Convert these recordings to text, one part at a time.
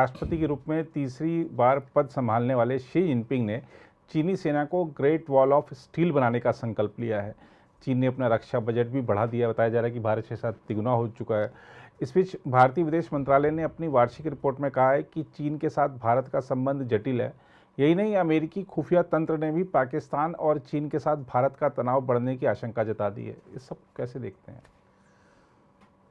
राष्ट्रपति के रूप में तीसरी बार पद संभालने वाले शी जिनपिंग ने चीनी सेना को ग्रेट वॉल ऑफ स्टील बनाने का संकल्प लिया है। चीन ने अपना रक्षा बजट भी बढ़ा दिया। बताया जा रहा है कि भारत के साथ तिगुना हो चुका है। इस बीच भारतीय विदेश मंत्रालय ने अपनी वार्षिक रिपोर्ट में कहा है कि चीन के साथ भारत का संबंध जटिल है। यही नहीं, अमेरिकी खुफिया तंत्र ने भी पाकिस्तान और चीन के साथ भारत का तनाव बढ़ने की आशंका जता दी है। इस सब कैसे देखते हैं?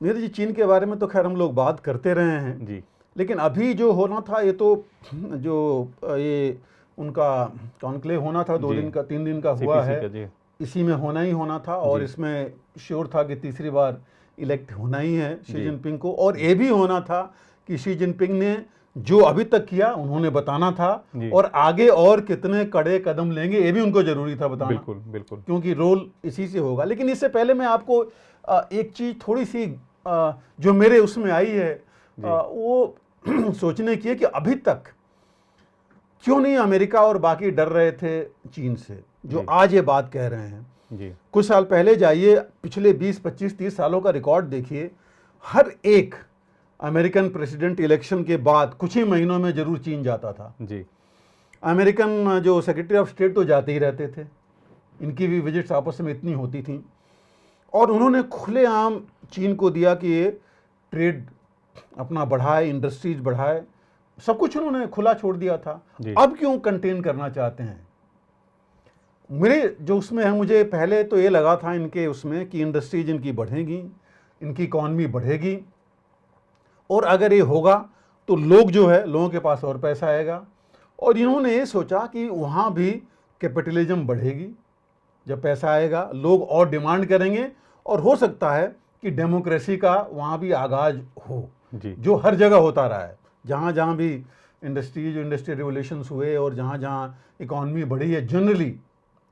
नीरज जी, चीन के बारे में तो खैर हम लोग बात करते रहे हैं जी, लेकिन अभी जो होना था ये तो जो ये उनका कॉन्क्लेव होना था 2 दिन का 3 दिन का हुआ है, इसी में होना ही होना था और इसमें श्योर था कि तीसरी बार इलेक्ट होना ही है शी जिनपिंग को। और ये भी होना था कि शी जिनपिंग ने जो अभी तक किया उन्होंने बताना था और आगे और कितने कड़े कदम लेंगे ये भी उनको जरूरी था बताना। बिल्कुल बिल्कुल, क्योंकि रोल इसी से होगा। लेकिन इससे पहले मैं आपको एक चीज़ थोड़ी सी जो मेरे उसमें आई है वो सोचने की है कि अभी तक क्यों नहीं अमेरिका और बाकी डर रहे थे चीन से, जो आज ये बात कह रहे हैं। जी, कुछ साल पहले जाइए, पिछले 20, 25, 30 सालों का रिकॉर्ड देखिए, हर एक अमेरिकन प्रेसिडेंट इलेक्शन के बाद कुछ ही महीनों में जरूर चीन जाता था। जी, अमेरिकन जो सेक्रेटरी ऑफ स्टेट तो जाते ही रहते थे, इनकी भी विजिट्स आपस में इतनी होती थी और उन्होंने खुलेआम चीन को दिया कि ये ट्रेड अपना बढ़ाए, इंडस्ट्रीज बढ़ाए, सब कुछ उन्होंने खुला छोड़ दिया था। अब क्यों कंटेन करना चाहते हैं? मेरे जो उसमें है, मुझे पहले तो ये लगा था इनके उसमें कि इंडस्ट्रीज इनकी बढ़ेगी, इनकी इकॉनमी बढ़ेगी और अगर ये होगा तो लोग जो है, लोगों के पास और पैसा आएगा। और इन्होंने ये सोचा कि वहाँ भी कैपिटलिज्म बढ़ेगी, जब पैसा आएगा लोग और डिमांड करेंगे और हो सकता है कि डेमोक्रेसी का वहाँ भी आगाज हो, जो हर जगह होता रहा है। जहाँ जहाँ भी इंडस्ट्रियल रिवोल्यूशंस हुए और जहाँ जहाँ इकॉनमी बढ़ी है, जनरली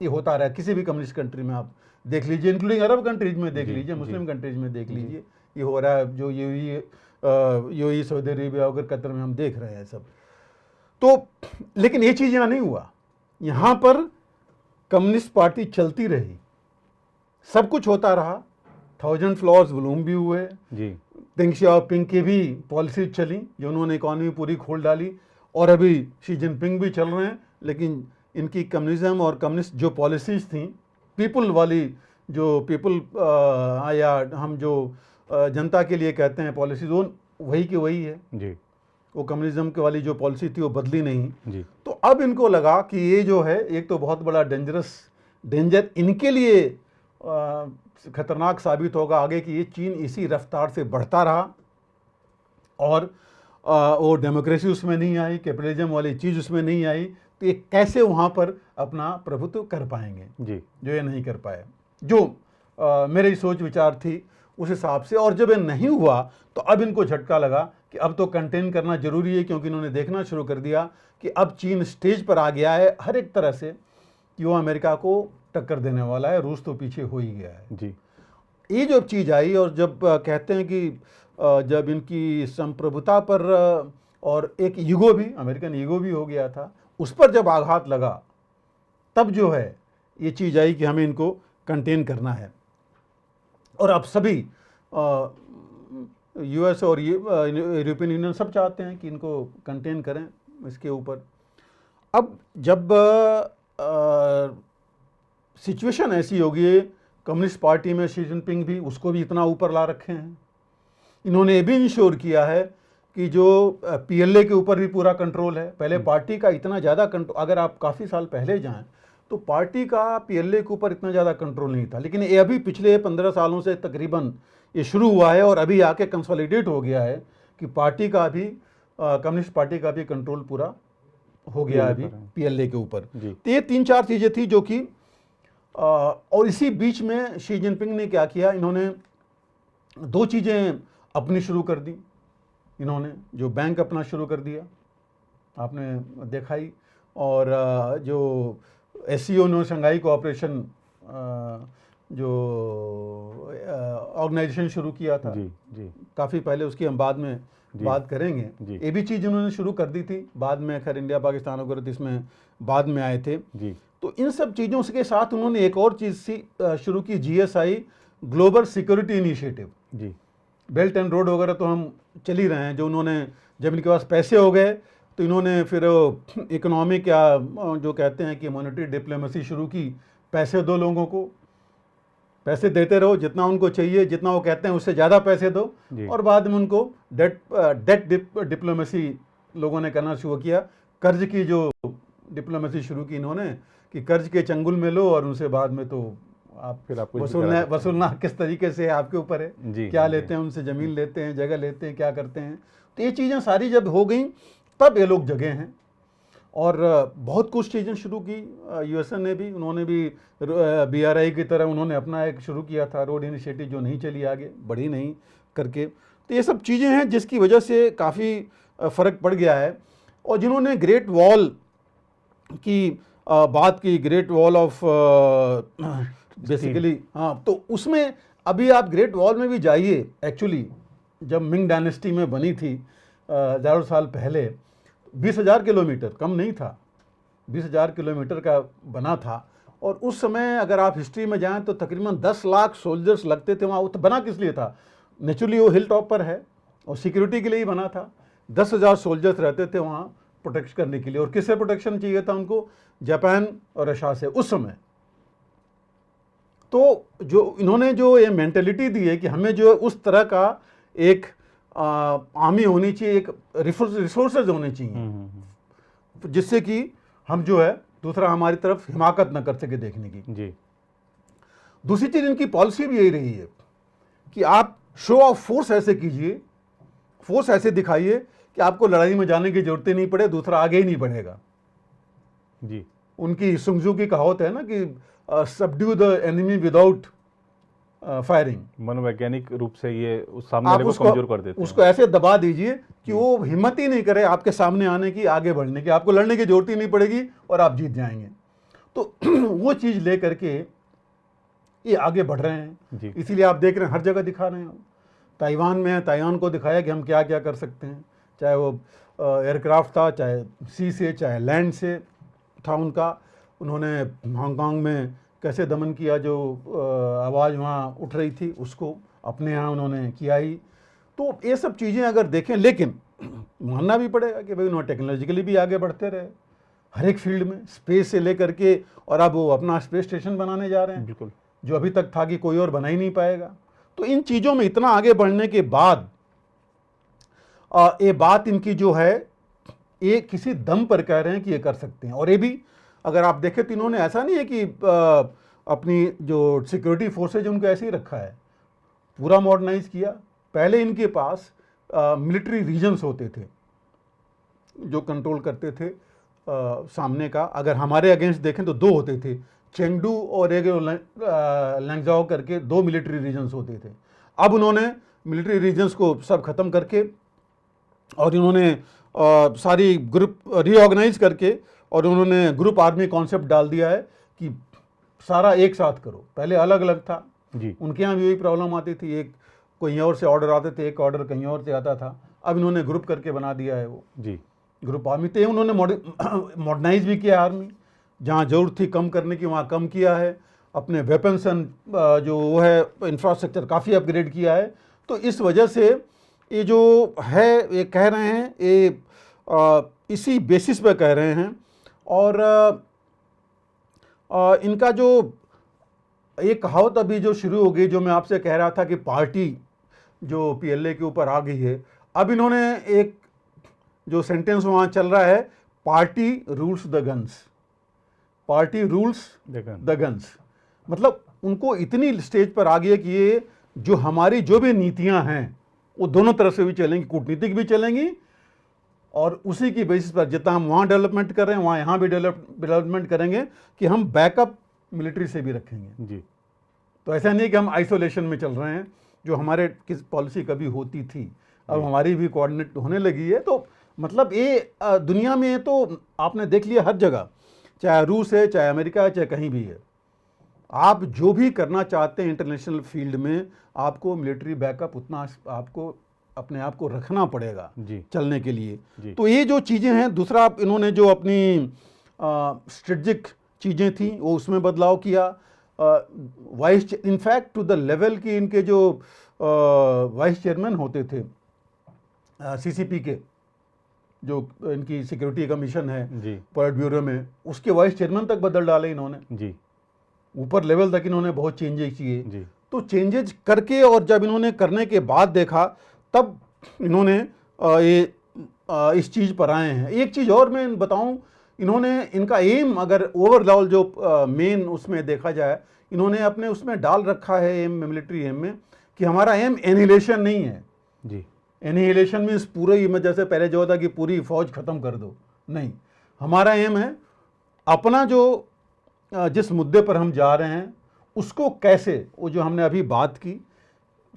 ये होता रहा है। किसी भी कम्युनिस्ट कंट्री में आप देख लीजिए, इंक्लूडिंग अरब कंट्रीज में देख लीजिए, मुस्लिम कंट्रीज में देख लीजिए, ये हो रहा है। जो यूएई, सऊदी अरेबिया वगैरह, कतर में हम देख रहे हैं सब। तो लेकिन ये चीज़ यहाँ नहीं हुआ। यहाँ पर कम्युनिस्ट पार्टी चलती रही, सब कुछ होता रहा, 1000 फ्लॉर्स ब्लूम भी हुए, डेंग शियाओपिंग की भी पॉलिसी चली जो उन्होंने इकॉनमी पूरी खोल डाली और अभी शी जिनपिंग भी चल रहे हैं। लेकिन इनकी कम्युनिज्म और कम्युनिस्ट जो पॉलिसीज थी, पीपल वाली, जो पीपल या हम जो जनता के लिए कहते हैं पॉलिसीज, वो वही की वही है जी। वो कम्युनिज्म के वाली जो पॉलिसी थी वो बदली नहीं जी। तो अब इनको लगा कि ये जो है एक तो बहुत बड़ा डेंजर इनके लिए खतरनाक साबित होगा आगे कि ये चीन इसी रफ्तार से बढ़ता रहा और वो डेमोक्रेसी उसमें नहीं आई, कैपिटलिज्म वाली चीज़ उसमें नहीं आई, तो ये कैसे वहाँ पर अपना प्रभुत्व कर पाएंगे जी, जो ये नहीं कर पाए। जो मेरी सोच विचार थी उस हिसाब से। और जब ये नहीं हुआ तो अब इनको झटका लगा कि अब तो कंटेन करना जरूरी है, क्योंकि इन्होंने देखना शुरू कर दिया कि अब चीन स्टेज पर आ गया है हर एक तरह से कि वो अमेरिका को टक्कर देने वाला है। रूस तो पीछे हो ही गया है जी। ये जो चीज़ आई और जब कहते हैं कि जब इनकी संप्रभुता पर और एक ईगो भी, अमेरिकन ईगो भी हो गया था, उस पर जब आघात लगा, तब जो है ये चीज़ आई कि हमें इनको कंटेन करना है। और अब सभी यूएस और यूरोपियन यूनियन सब चाहते हैं कि इनको कंटेन करें इसके ऊपर। अब जब सिचुएशन ऐसी होगी, कम्युनिस्ट पार्टी में शी जिनपिंग भी, उसको भी इतना ऊपर ला रखे हैं। इन्होंने ये भी इंश्योर किया है कि जो पीएलए के ऊपर भी पूरा कंट्रोल है। पहले पार्टी का इतना ज़्यादा कंट्रोल, अगर आप काफ़ी साल पहले जाएं तो पार्टी का पीएलए के ऊपर इतना ज़्यादा कंट्रोल नहीं था, लेकिन ये अभी पिछले 15 सालों से तकरीबन ये शुरू हुआ है और अभी आके कंसोलिडेट हो गया है कि पार्टी का भी, कम्युनिस्ट पार्टी का भी कंट्रोल पूरा हो गया है अभी पीएलए के ऊपर। तो ये 3-4 चीज़ें थी जो कि और इसी बीच में शी जिनपिंग ने क्या किया, इन्होंने 2 चीज़ें अपनी शुरू कर दी। इन्होंने जो बैंक अपना शुरू कर दिया, आपने देखा ही, और जो एससीओ ने, शंघाई कोऑपरेशन जो ऑर्गेनाइजेशन शुरू किया था जी। काफ़ी पहले, उसकी हम बाद में बात करेंगे। ये भी चीज़ इन्होंने शुरू कर दी थी, बाद में खैर इंडिया पाकिस्तान वगैरह इसमें बाद में आए थे जी। तो इन सब चीज़ों के साथ उन्होंने एक और चीज़ शुरू की, GSI, ग्लोबल सिक्योरिटी इनिशिएटिव जी। बेल्ट एंड रोड वगैरह तो हम चल ही रहे हैं, जो उन्होंने जब इनके पास पैसे हो गए तो इन्होंने फिर इकोनॉमिक या जो कहते हैं कि मॉनेटरी डिप्लोमेसी शुरू की। पैसे दो लोगों को, पैसे देते रहो, जितना उनको चाहिए, जितना वो कहते हैं उससे ज़्यादा पैसे दो, और बाद में उनको डेट डिप्लोमेसी लोगों ने करना शुरू किया। कर्ज की जो डिप्लोमेसी शुरू की इन्होंने कि कर्ज के चंगुल में लो और उनसे बाद में तो आप फिर आपको वसूलना किस तरीके से आपके ऊपर है, क्या लेते हैं उनसे, ज़मीन लेते हैं, जगह लेते हैं, क्या करते हैं। तो ये चीज़ें सारी जब हो गई तब ये लोग जगे हैं और बहुत कुछ चीज़ें शुरू की। यूएसए ने भी, उन्होंने भी BRI की तरह उन्होंने अपना एक शुरू किया था रोड इनिशिएटिव, जो नहीं चली आगे, बढ़ी नहीं करके। तो ये सब चीज़ें हैं जिसकी वजह से काफ़ी फ़र्क पड़ गया है। और जिन्होंने ग्रेट वॉल की बात की, ग्रेट वॉल ऑफ बेसिकली, हाँ, तो उसमें अभी आप ग्रेट वॉल में भी जाइए। एक्चुअली जब मिंग डायनेस्टी में बनी थी हज़ारों साल पहले, 20,000 किलोमीटर कम नहीं था, 20,000 किलोमीटर का बना था। और उस समय अगर आप हिस्ट्री में जाएं तो तकरीबन 10 लाख सोल्जर्स लगते थे वहाँ। वो तो बना किस लिए था? नेचुरली वो हिल टॉप पर है और सिक्योरिटी के लिए ही बना था। 10,000 सोल्जर्स रहते थे वहाँ प्रोटेक्ट करने के लिए। और किससे प्रोटेक्शन चाहिए था उनको? जापान और रशिया से उस समय। तो जो इन्होंने जो ये मेंटेलिटी दी है कि हमें जो उस तरह का एक आर्मी होनी चाहिए, एक रिसोर्सेज होने चाहिए, जिससे कि हम जो है दूसरा हमारी तरफ हिमाकत न कर सके देखने की। जी। दूसरी चीज़ इनकी पॉलिसी भी यही रही है कि आप शो ऑफ फोर्स ऐसे कीजिए, फोर्स ऐसे दिखाइए कि आपको लड़ाई में जाने की जरूरत ही नहीं पड़े, दूसरा आगे ही नहीं बढ़ेगा। जी। उनकी सुंगजू की कहावत है ना कि subdue the enemy without firing. मनोवैज्ञानिक रूप से ये उस सामने वाले को कमजोर कर देते हैं। उसको ऐसे दबा दीजिए कि वो हिम्मत ही नहीं करे आपके सामने आने की, आगे बढ़ने की, आपको लड़ने की जरूरत ही नहीं पड़ेगी और आप जीत जाएंगे। तो वो चीज़ ले करके ये आगे बढ़ रहे हैं। इसीलिए आप देख रहे हैं हर जगह दिखा रहे हैं। ताइवान में है, ताइवान को दिखाया कि हम क्या क्या कर सकते हैं, चाहे वो एयरक्राफ्ट था, चाहे सी से, चाहे लैंड से था उनका। उन्होंने हांगकांग में कैसे दमन किया, जो आवाज़ वहाँ उठ रही थी उसको अपने यहाँ उन्होंने किया ही। तो ये सब चीज़ें अगर देखें, लेकिन मानना भी पड़ेगा कि भाई उन्होंने टेक्नोलॉजिकली भी आगे बढ़ते रहे हर एक फील्ड में, स्पेस से लेकर के, और अब वो अपना स्पेस स्टेशन बनाने जा रहे हैं। बिल्कुल। जो अभी तक था कि कोई और बना ही नहीं पाएगा। तो इन चीज़ों में इतना आगे बढ़ने के बाद ये बात इनकी जो है, ये किसी दम पर कह रहे हैं कि ये कर सकते हैं। और ये भी अगर आप देखें तो इन्होंने ऐसा नहीं है कि अपनी जो सिक्योरिटी फोर्सेज उनको ऐसे ही रखा है, पूरा मॉडर्नाइज किया। पहले इनके पास मिलिट्री रीजन्स होते थे जो कंट्रोल करते थे सामने का। अगर हमारे अगेंस्ट देखें तो 2 होते थे, चेंगडू और एक लैंगजाओ करके 2 मिलिट्री रीजन्स होते थे। अब उन्होंने मिलिट्री रीजन्स को सब खत्म करके और इन्होंने सारी ग्रुप रीऑर्गेनाइज करके और उन्होंने ग्रुप आर्मी कॉन्सेप्ट डाल दिया है कि सारा एक साथ करो। पहले अलग अलग था जी। उनके यहाँ भी वही प्रॉब्लम आती थी, एक कहीं और से ऑर्डर आते थे, एक ऑर्डर कहीं और से आता था। अब इन्होंने ग्रुप करके बना दिया है वो जी ग्रुप आर्मी। तो उन्होंने मॉडर्नाइज भी किया आर्मी, जहाँ जरूरत थी कम करने की वहाँ कम किया है। अपने वेपन्स एंड जो वो है इंफ्रास्ट्रक्चर काफ़ी अपग्रेड किया है। तो इस वजह से ये जो है ये कह रहे हैं, ये इसी बेसिस पे कह रहे हैं। और इनका जो ये कहावत अभी जो शुरू हो गई, जो मैं आपसे कह रहा था कि पार्टी जो PLA के ऊपर आ गई है, अब इन्होंने एक जो सेंटेंस वहाँ चल रहा है, party rules the guns, party rules the guns. मतलब उनको इतनी स्टेज पर आ गई है कि ये जो हमारी जो भी नीतियाँ हैं वो दोनों तरफ से भी चलेंगी, कूटनीतिक भी चलेंगी, और उसी की बेसिस पर जितना हम वहाँ डेवलपमेंट कर रहे हैं वहाँ यहाँ भी डेवलपमेंट करेंगे कि हम बैकअप मिलिट्री से भी रखेंगे जी। तो ऐसा नहीं कि हम आइसोलेशन में चल रहे हैं, जो हमारे किस पॉलिसी कभी होती थी, अब हमारी भी कोऑर्डिनेट होने लगी है। तो मतलब ये दुनिया में तो आपने देख लिया हर जगह, चाहे रूस है, चाहे अमेरिका है, चाहे कहीं भी है, आप जो भी करना चाहते हैं इंटरनेशनल फील्ड में, आपको मिलिट्री बैकअप उतना आपको अपने आप को रखना पड़ेगा जी, चलने के लिए जी। तो ये जो चीज़ें हैं, दूसरा इन्होंने जो अपनी स्ट्रेटजिक चीज़ें थी वो उसमें बदलाव किया। Vice in fact to the level की इनके जो वाइस चेयरमैन होते थे सीसीपी के, जो इनकी सिक्योरिटी कमीशन है जी पोलिट ब्यूरो में, उसके वाइस चेयरमैन तक बदल डाले इन्होंने। जी ऊपर लेवल तक इन्होंने बहुत चेंजेस किए। जी तो चेंजेस करके और जब इन्होंने करने के बाद देखा, तब इन्होंने इस चीज़ पर आए हैं। एक चीज़ और मैं बताऊं, इन्होंने इनका एम अगर ओवरऑल जो मेन उसमें देखा जाए, इन्होंने अपने उसमें डाल रखा है एम, मिलिट्री एम में, कि हमारा एम एनिहिलेशन नहीं है। जी एनिहिलेशन मीन्स पूरे ही, जैसे पहले जो होता कि पूरी फौज खत्म कर दो, नहीं, हमारा एम है अपना जो जिस मुद्दे पर हम जा रहे हैं उसको कैसे, वो जो हमने अभी बात की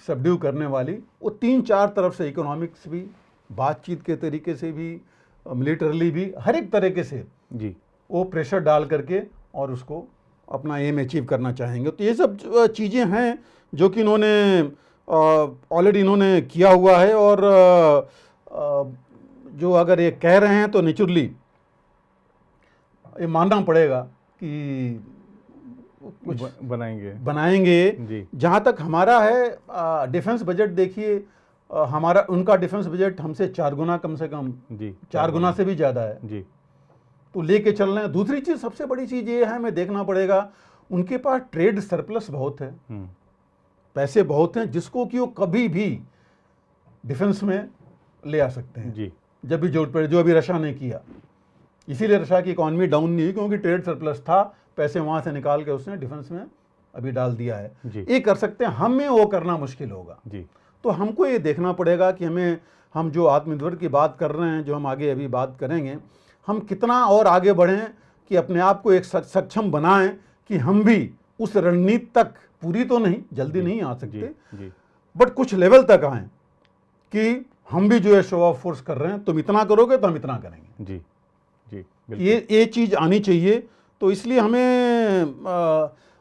सबड्यू करने वाली, वो 3-4 तरफ से, इकोनॉमिक्स भी, बातचीत के तरीके से भी, मिलिटरली भी, हर एक तरीके से जी वो प्रेशर डाल करके और उसको अपना एम अचीव करना चाहेंगे। तो ये सब चीज़ें हैं जो कि इन्होंने ऑलरेडी इन्होंने किया हुआ है। और जो अगर ये कह रहे हैं तो नेचुरली ये मानना पड़ेगा कि कुछ बनाएंगे। जी जहाँ तक हमारा है डिफेंस बजट, देखिए हमारा, उनका डिफेंस बजट हमसे 4 गुना कम से कम, जी 4 गुना से भी ज़्यादा है। जी तो लेके चल रहे हैं। दूसरी चीज़, सबसे बड़ी चीज़ ये है, हमें देखना पड़ेगा, उनके पास ट्रेड सरप्लस बहुत है, पैसे बहुत हैं, जिसको कि वो कभी भी डिफेंस में ले आ सकते हैं जी जब भी जरूरत पड़े, जो अभी रशिया ने किया। इसीलिए रशिया की इकॉनमी डाउन नहीं हुई, क्योंकि ट्रेड सरप्लस था, पैसे वहाँ से निकाल के उसने डिफेंस में अभी डाल दिया है। ये कर सकते हैं, हमें वो करना मुश्किल होगा। जी तो हमको ये देखना पड़ेगा कि हम जो आत्मनिर्भर की बात कर रहे हैं, जो हम आगे अभी बात करेंगे, हम कितना और आगे बढ़ें कि अपने आप को एक सक्षम बनाएं कि हम भी उस रणनीति तक, पूरी तो नहीं, जल्दी नहीं आ सकते, बट कुछ लेवल तक आएं कि हम भी जो है शो ऑफ फोर्स कर रहे हैं, तुम इतना करोगे तो हम इतना करेंगे। जी जी ये चीज़ आनी चाहिए। तो इसलिए हमें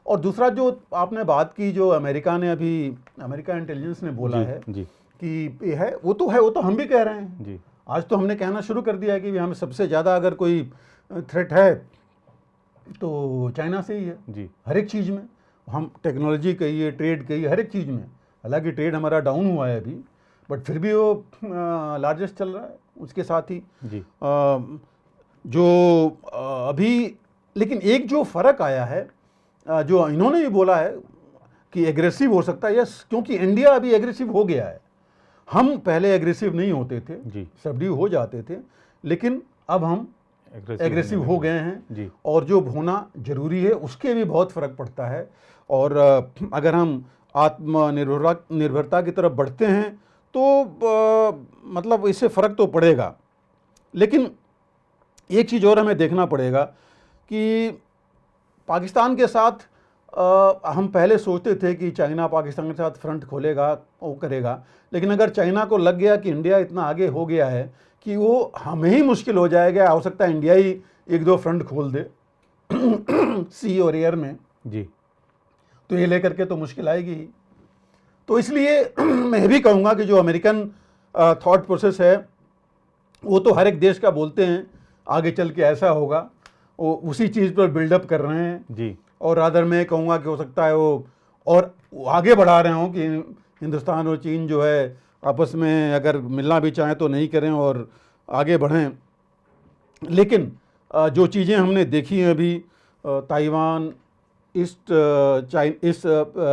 और दूसरा जो आपने बात की, जो अमेरिका ने अभी, अमेरिका इंटेलिजेंस ने बोला है कि ये है, वो तो है, वो तो हम भी कह रहे हैं जी। आज तो हमने कहना शुरू कर दिया है कि हमें सबसे ज़्यादा अगर कोई थ्रेट है तो चाइना से ही है जी। हर एक चीज़ में, हम टेक्नोलॉजी कहिए, ट्रेड कहिए, हर एक चीज़ में। हालांकि ट्रेड हमारा डाउन हुआ है अभी, बट फिर भी वो लार्जेस्ट चल रहा है उसके साथ ही जी। जो अभी, लेकिन एक जो फ़र्क आया है, जो इन्होंने भी बोला है कि एग्रेसिव हो सकता है, यस, क्योंकि इंडिया अभी एग्रेसिव हो गया है। हम पहले एग्रेसिव नहीं होते थे जी, सबड्यू हो जाते थे, लेकिन अब हम एग्रेसिव हो गए हैं जी। और जो होना जरूरी है उसके भी बहुत फ़र्क पड़ता है। और अगर हम आत्मनिर्भरता की तरफ बढ़ते हैं तो मतलब इससे फ़र्क तो पड़ेगा। लेकिन एक चीज़ और हमें देखना पड़ेगा कि पाकिस्तान के साथ हम पहले सोचते थे कि चाइना पाकिस्तान के साथ फ्रंट खोलेगा, वो करेगा, लेकिन अगर चाइना को लग गया कि इंडिया इतना आगे हो गया है कि वो हमें ही मुश्किल हो जाएगा, हो सकता है इंडिया ही 1-2 फ्रंट खोल दे सी और एयर में जी, तो ये लेकर के तो मुश्किल आएगी ही। तो इसलिए मैं भी कहूँगा कि जो अमेरिकन थॉट प्रोसेस है वो तो हर एक देश का बोलते हैं आगे चल के ऐसा होगा, वो उसी चीज़ पर बिल्डअप कर रहे हैं जी। और रादर मैं कहूँगा कि हो सकता है वो और आगे बढ़ा रहे हों कि हिंदुस्तान और चीन जो है आपस में अगर मिलना भी चाहें तो नहीं करें और आगे बढ़ें। लेकिन जो चीज़ें हमने देखी हैं अभी, ताइवान, ईस्ट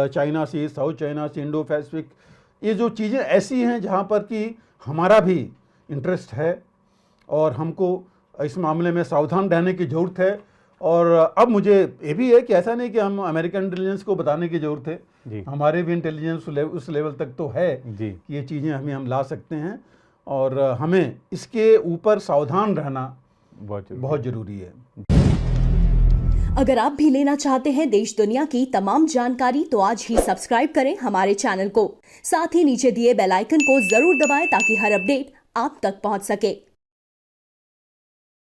चाइना सी, साउथ चाइना सी, इंडो पैसिफिक, ये जो चीज़ें ऐसी हैं जहाँ पर कि हमारा भी इंटरेस्ट है और हमको इस मामले में सावधान रहने की ज़रूरत है। और अब मुझे ये भी है कि ऐसा नहीं कि हम अमेरिकन इंटेलिजेंस को बताने की ज़रूरत है जी। हमारे भी इंटेलिजेंस उस लेवल तक तो है जी। कि ये चीज़ें हम ला सकते हैं और हमें इसके ऊपर सावधान रहना बहुत ज़रूरी है। अगर आप भी लेना चाहते हैं देश दुनिया की तमाम जानकारी तो आज ही सब्सक्राइब करें हमारे चैनल को। साथ ही नीचे दिए बेल आइकन को जरूर दबाएं ताकि हर अपडेट आप तक पहुंच सके।